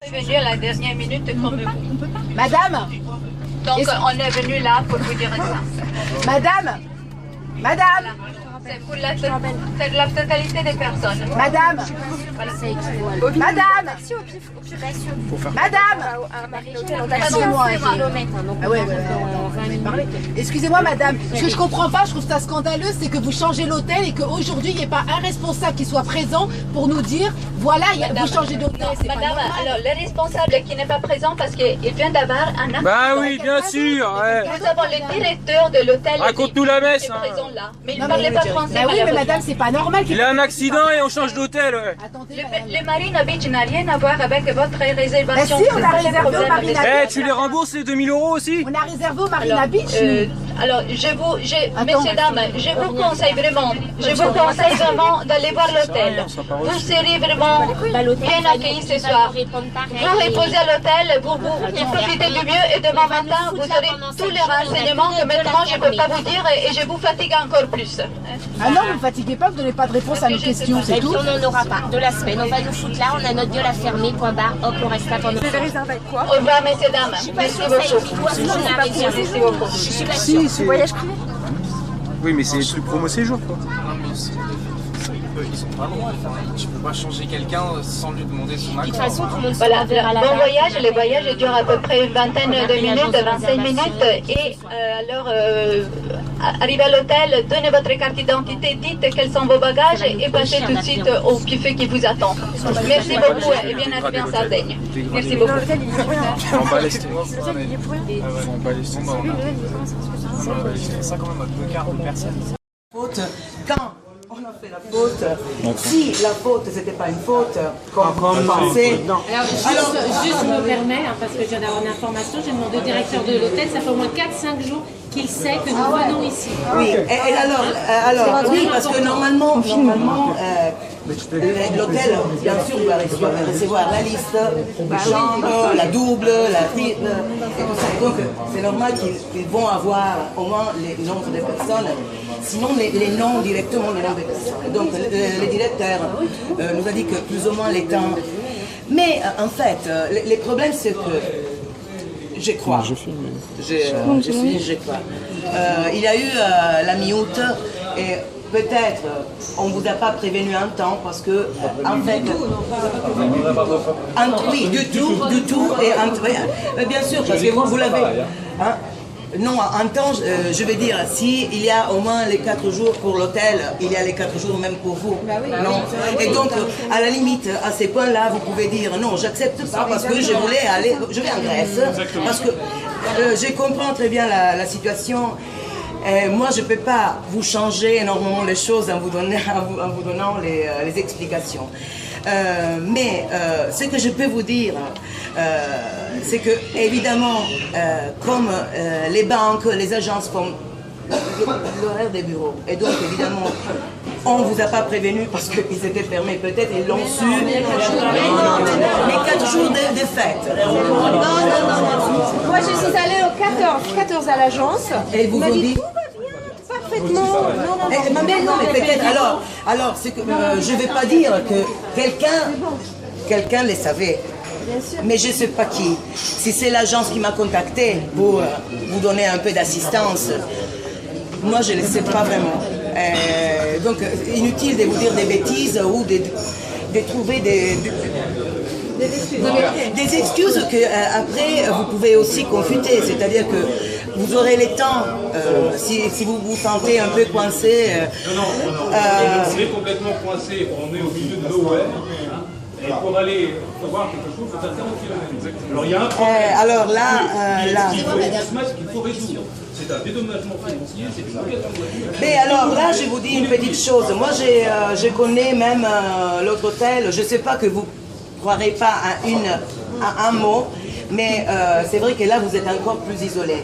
On est venu à la dernière minute comme vous. Madame. Donc on est venu là pour vous dire ça. Madame. Madame. C'est pour la totalité des personnes. Madame. Voilà. Madame. Madame. Excusez-moi madame, ce que je comprends pas, je trouve ça scandaleux, c'est que vous changez l'hôtel et qu'aujourd'hui il n'y ait pas un responsable qui soit présent pour nous dire, voilà, vous changez d'hôtel. Madame, alors le responsable qui n'est pas présent parce qu'il vient d'avoir un acte. Bah oui, bien sûr. Ouais. Nous avons le directeur de l'hôtel. Raconte-nous la messe. Est présent là, mais il ne parlait pas français. Bah oui, mais madame, c'est pas normal. Il a un accident et on change d'hôtel. Ouais. Le Marina Beach n'a rien à voir avec votre réservation. Bah si, on a réservé au Marina Beach. Eh, tu les rembourses les 2000 € aussi? On a réservé au Marina Beach. Alors, messieurs, dames, je vous conseille vraiment d'aller voir l'hôtel. Vous serez vraiment bien accueillis ce soir. Vous reposez à l'hôtel, vous profitez du mieux et demain matin, vous aurez tous les renseignements que maintenant je ne peux pas vous dire et je vous fatigue encore plus. Ah non, ne vous fatiguez pas, vous ne donnez pas de réponse à nos questions, c'est tout. On n'en aura pas de la semaine. On va nous foutre là, on a notre gueule à fermer, point barre, hop, on reste là pendant. Vous avez réservé avec quoi? Au revoir, messieurs, dames. Merci beaucoup. Merci beaucoup. Je suis pas sûre. C'est voyage privé? Oui, mais c'est le truc promo séjour quoi. Ils sont pas loin. Tu peux pas changer quelqu'un sans lui demander son accord. De toute façon, tout le monde Voilà, se verra bon voyage. Les voyages durent à peu près une vingtaine de minutes, 25 minutes. Et alors, arrivez à l'hôtel, donnez votre carte d'identité, dites quels sont vos bagages et passez tout de suite au buffet qui vous attend. Merci beaucoup et bien arrivé en Sardaigne. Merci beaucoup. L'hôtel, il est pour rien. On va laisser. L'hôtel, il est pour rien. On va laisser. On va laisser ça quand même à 2 quarts de personne. Quand on a fait la faute, si la faute c'était pas une faute, comme on pensait. Alors, juste me permets, parce que je viens d'avoir une information, j'ai demandé au directeur de l'hôtel, ça fait au moins 4-5 jours qu'il sait que nous venons ici. Oui, et alors oui, parce que normalement l'hôtel, bien sûr, va recevoir la liste, la chambre, la double, la triple, et tout ça. Donc, c'est normal qu'ils vont avoir au moins les noms des personnes, sinon les noms directement, les noms des personnes. Donc, le directeur nous a dit que plus ou moins les temps. Mais en fait, les problèmes, c'est que je crois. Je crois. Il y a eu la mi-août et peut-être on ne vous a pas prévenu un temps parce que en fait, oui, du tout et bien sûr parce que vous l'avez. Hein, non, en temps, je veux dire, s'il y a au moins les 4 jours pour l'hôtel, il y a les 4 jours même pour vous. Non. Et donc, à la limite, à ces points-là, vous pouvez dire non, j'accepte pas parce que je voulais aller, je vais en Grèce, parce que je comprends très bien la situation. Moi, je ne peux pas vous changer énormément les choses en vous donnant les explications. Mais ce que je peux vous dire, c'est que évidemment, comme les banques, les agences font l'horaire des bureaux, et donc évidemment, on ne vous a pas prévenu parce qu'ils étaient fermés, peut-être ils l'ont su. Mais 4 jours de fête. Non. Moi, je suis allée au 14 à l'agence. Et vous vous dites parfaitement. Non, mais peut-être. Alors c'est que je ne vais pas dire que quelqu'un les savait. Mais je ne sais pas qui. Si c'est l'agence qui m'a contacté pour vous donner un peu d'assistance, moi je ne le sais pas vraiment. Donc inutile de vous dire des bêtises ou de trouver des excuses que après vous pouvez aussi confuter, c'est-à-dire que vous aurez les temps, si vous vous sentez un peu coincé. On est complètement coincé, on est au milieu de nowhere. Et pour aller voir quelque chose, il faut faire 40 km. Alors il y a un problème. Alors là, qu'il faut résoudre. C'est un dédommagement financier, c'est une location de voiture. Mais alors là, je vous dis une petite chose. Moi, je connais même l'autre hôtel. Je ne sais pas que vous ne croirez pas à un mot, mais c'est vrai que là, vous êtes encore plus isolé.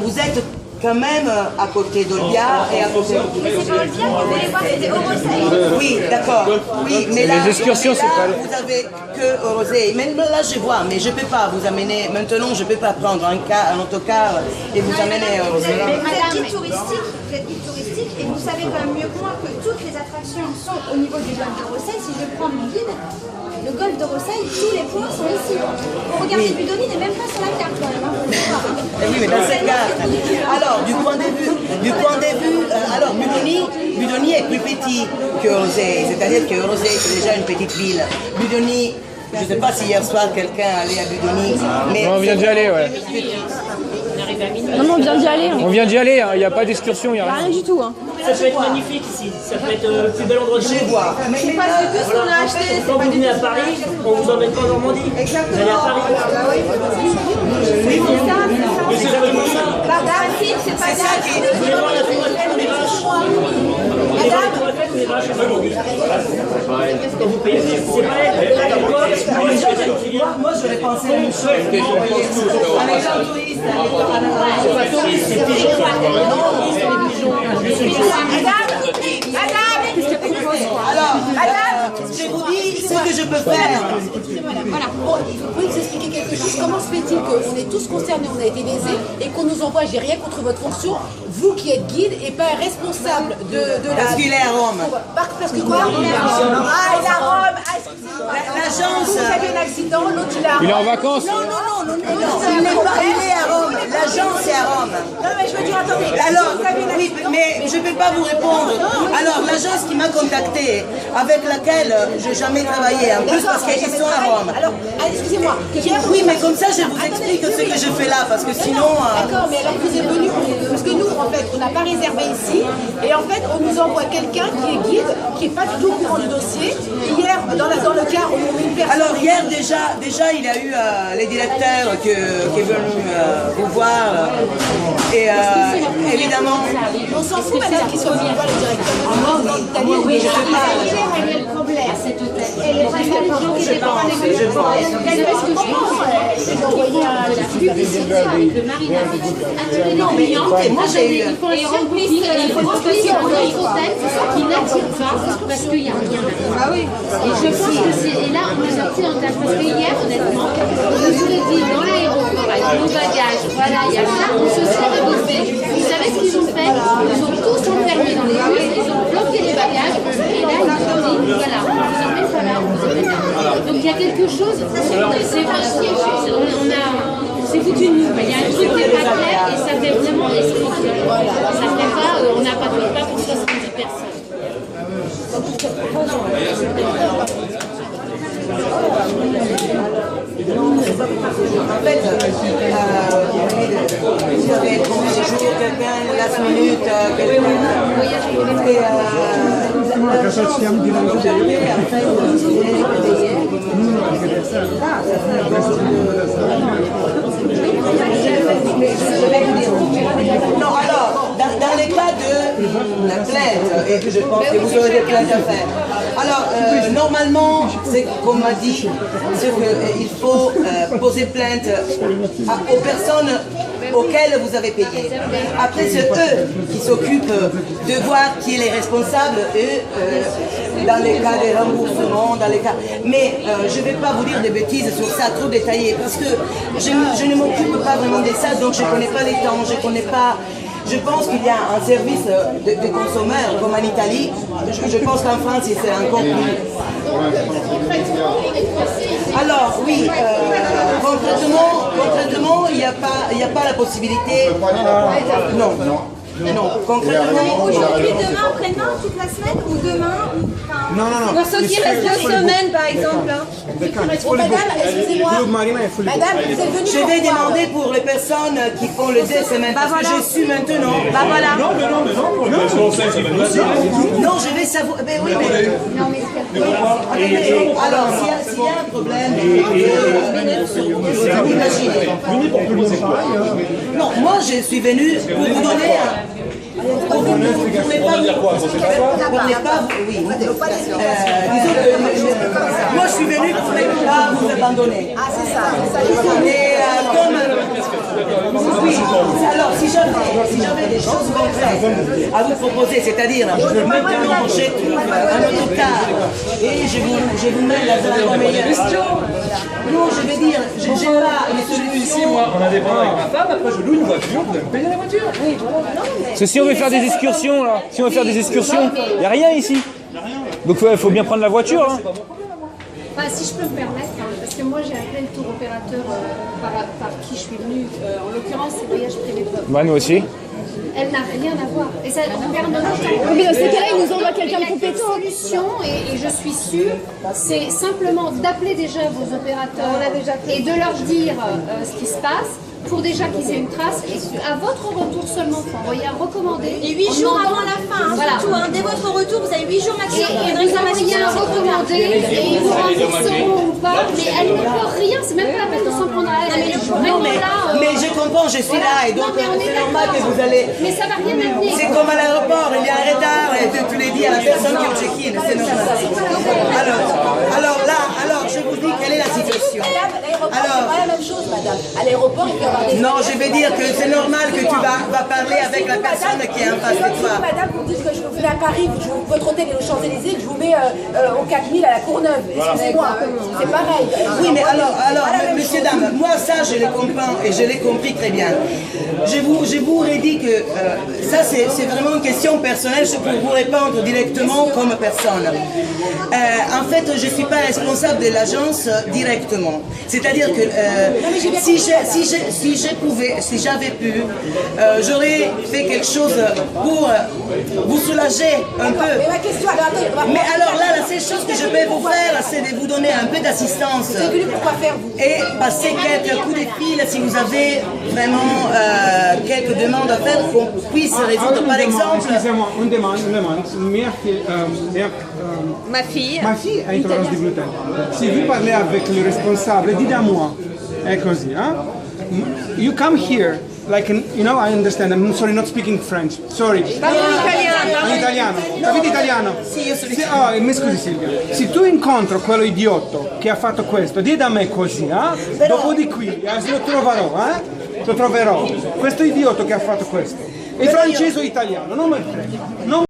Vous êtes quand même à côté d'Olbia et à côté de... Mais c'est pas Olbia que vous voulez voir, c'était Orosei. Oui, d'accord. Oui, mais là, les excursions, c'est pas... vous avez que Orosei. Même là, je vois, mais je ne peux pas vous amener... Maintenant, je ne peux pas prendre un autocar et vous amener à Orosei. Mais vous êtes guide touristique et vous savez quand même mieux que moi que toutes les attractions sont au niveau du golfe de Rosseil. Si je prends mon guide, le golfe de Rosseil, tous les points sont ici. Regardez, Budoni n'est même pas sur la carte quand même. Oui, mais dans cette carte. Alors, du point de vue, alors Budoni est plus petit que Rosseil, c'est-à-dire que Rosseil c'est déjà une petite ville. Budoni, je ne sais pas si hier soir quelqu'un allait à Budoni, mais On vient d'y aller, ouais. Non, on vient d'y aller. On vient d'y aller, il n'y a pas d'excursion, il n'y a rien. Rien du tout. Hein. Ça peut être magnifique ici, ça peut être le plus bel endroit du monde. je vois. C'est pas du tout ce qu'on a acheté. Quand vous venez à Paris, on vous emmène pas en Normandie. Vous allez à Paris. Oui, c'est ça. C'est exactement ça. Madame, c'est pas ça. Vous voulez voir la tour Eiffel ou les vaches? Vous voulez voir la tour Eiffel ou les vaches? Quand vous payez, c'est pas elle. Moi, j'aurais pensé à une chose. Un exemple touriste, C'est pigeon. alors, je vous dis ce que je peux faire. Voilà. Bon, vous pouvez nous expliquer quelque chose? Comment se fait-il qu'on est tous concernés, on a été lésés, et qu'on nous envoie, j'ai rien contre votre fonction, vous qui êtes guide et pas responsable de la... Parce qu'il est à Rome. Parce que quoi? Il est à Rome. Ah, il est à Rome. Ah, excusez-moi. L'agence... Vous avez un accident, l'autre il est à Rome. Il est en vacances. Non, il est à Rome. L'agence est à Rome. Non, mais je veux dire, attendez. Alors, oui, mais je ne peux pas vous répondre. Alors, l'agence qui m'a contacté, avec laquelle je n'ai jamais travaillé, en plus parce qu'ils sont à Rome. Alors, excusez-moi. Oui, mais comme ça, je vous explique ce que je fais là, parce que sinon... D'accord, mais alors vous êtes venu, parce que nous, en fait, on n'a pas réservé ici, et en fait, on nous envoie quelqu'un qui est guide, qui n'est pas du tout au courant du dossier. Hier, dans le cas où on met une personne... Alors, hier, déjà il y a eu les directeurs qui est venu vous voir, et évidemment... On s'en fout, madame, qu'ils soient venus voir les directeurs. Oui, je sais pas. Quel est le problème à cet hôtel? Je pense. Parce que je pense qu'ils ont envoyé de la publicité avec le marina. Attirer les clients. Moi, j'ai eu... Il faut les rendre booking, il faut remplir un hôtel qui n'attire pas parce qu'il y a rien à faire. Et je pense que c'est... Et là, on nous a pris en tâche parce que hier, honnêtement, on nous aurait dit dans l'aéroport avec nos bagages, voilà, il y a ça, on se serait reposé. Vous savez ce qu'ils ont fait? Ils ont tous enfermé dans les bus, ils ont bloqué les bagages et là, ils ont dit, voilà, on vous emmène pas là, on vous emmène là. Donc il y a quelque chose, c'est foutu de nous. Il y a un truc qui n'est pas clair et ça fait vraiment esprit. Ça fait pas, on n'a pas fait pas pour 70 personnes. En fait, vous avez toujours quelqu'un, last minute, non, alors, dans les cas de la plainte, et que je pense que vous aurez des plaintes à faire. Alors, normalement, c'est comme m'a dit, c'est qu'il faut poser plainte aux personnes auxquelles vous avez payé. Après, c'est eux qui s'occupent de voir qui est les responsables, dans les cas des remboursements, dans les cas... Mais je ne vais pas vous dire des bêtises sur ça, trop détaillé, parce que je ne m'occupe pas vraiment de ça, donc je ne connais pas les temps, je ne connais pas... Je pense qu'il y a un service de consommateurs comme en Italie. Je pense qu'en France, c'est encore plus... Alors, oui, concrètement, il n'y a pas la possibilité... Non, concrètement... Aujourd'hui, demain, après-demain, toute la semaine ou demain Non. Pour ceux qui restent 2 semaines, par exemple. Madame, excusez-moi. Madame, vous êtes venue... Je vais demander pour les personnes qui font le 2 semaines, parce que je suis maintenant... Non, je vais savoir... Ben oui, mais... Alors, s'il y a un problème... Imaginez. Non, moi, je suis venue pour vous donner un... Pour ne pas... Oui. Moi, je suis venue pour ne pas vous abandonner. Ah, c'est ça. Et Oui, alors si j'avais des choses concrètes à vous proposer, c'est-à-dire maintenant je trouve un autocar et je vous mets la meilleure. Non, je vais dire, j'ai pas les solutions. Ici, moi, en indépendant avec ma femme, après je loue une voiture, vous allez me payer la voiture. Parce que si on veut faire des excursions, là, si on veut faire des excursions, il n'y a rien ici. Donc il faut bien prendre la voiture. Hein. Enfin, si je peux me permettre, hein, parce que moi j'ai appelé le tour opérateur par qui je suis venue, en l'occurrence c'est Voyage Privé Pop. Bah nous aussi. Elle n'a rien à voir. Et ça perd notre temps. Mais dans ces cas-là, ils nous envoient quelqu'un de La compétent. solution, et je suis sûre, c'est simplement d'appeler déjà vos opérateurs et de leur dire ce qui se passe, pour déjà qu'ils aient une trace. Et à votre retour seulement, il faut envoyer un recommandé. Et 8 jours avant la fin, hein, voilà. surtout, hein, dès votre retour, vous avez 8 jours maximum pour une Et vous réclamation. envoyez un recommandé et ils vous rembourseront ou pas. Mais elle ne peut rien, c'est même pas la peine de s'en prendre à elle. Non, mais je comprends, je suis là et donc c'est normal que vous allez. Mais ça va rien amener. C'est comme à l'aéroport, il y a un retard et tu les dis à la personne qui est au check-in, c'est normal. Alors là, je vous dis quelle est la situation. Alors, pas la même chose, madame. À l'aéroport, il peut y avoir des... Non, je vais dire que c'est normal que tu vas parler avec la personne qui est en face de toi. Madame, vous dites que je vous venez à Paris, je vous votre hôtel est aux Champs-Élysées, que je vous mets au 4000 à la Courneuve. Excusez-moi, c'est pareil. Oui, mais alors, messieurs, dames, moi ça je les comprends et je l'ai compris très bien. Je vous aurais dit que ça c'est vraiment une question personnelle, je peux vous répondre directement comme personne. En fait, je ne suis pas responsable de l'agence directement. C'est-à-dire que si j'avais pu, j'aurais fait quelque chose pour vous soulager un peu. Mais alors là, la seule chose que je peux vous faire, c'est de vous donner un peu d'assistance. Vous êtes venu pour quoi faire, vous? Et passer quelques coups de fil si vous avez vraiment quelques demandes à faire qu'on puisse résoudre. Par exemple... Excusez-moi, une demande. Ma fille a intolérance du gluten. Si vous parlez avec le responsable, dites-moi. È così, You come here, like, you know, I understand, I'm sorry, not speaking French, sorry. Parlo in italiano. Capite italiano? Sì, io sono mi scusi Silvia, se tu incontro quello idiotto che ha fatto questo, di da me così, dopo di qui, lo troverò, questo idiota che ha fatto questo. È francese o italiano, non mi frega.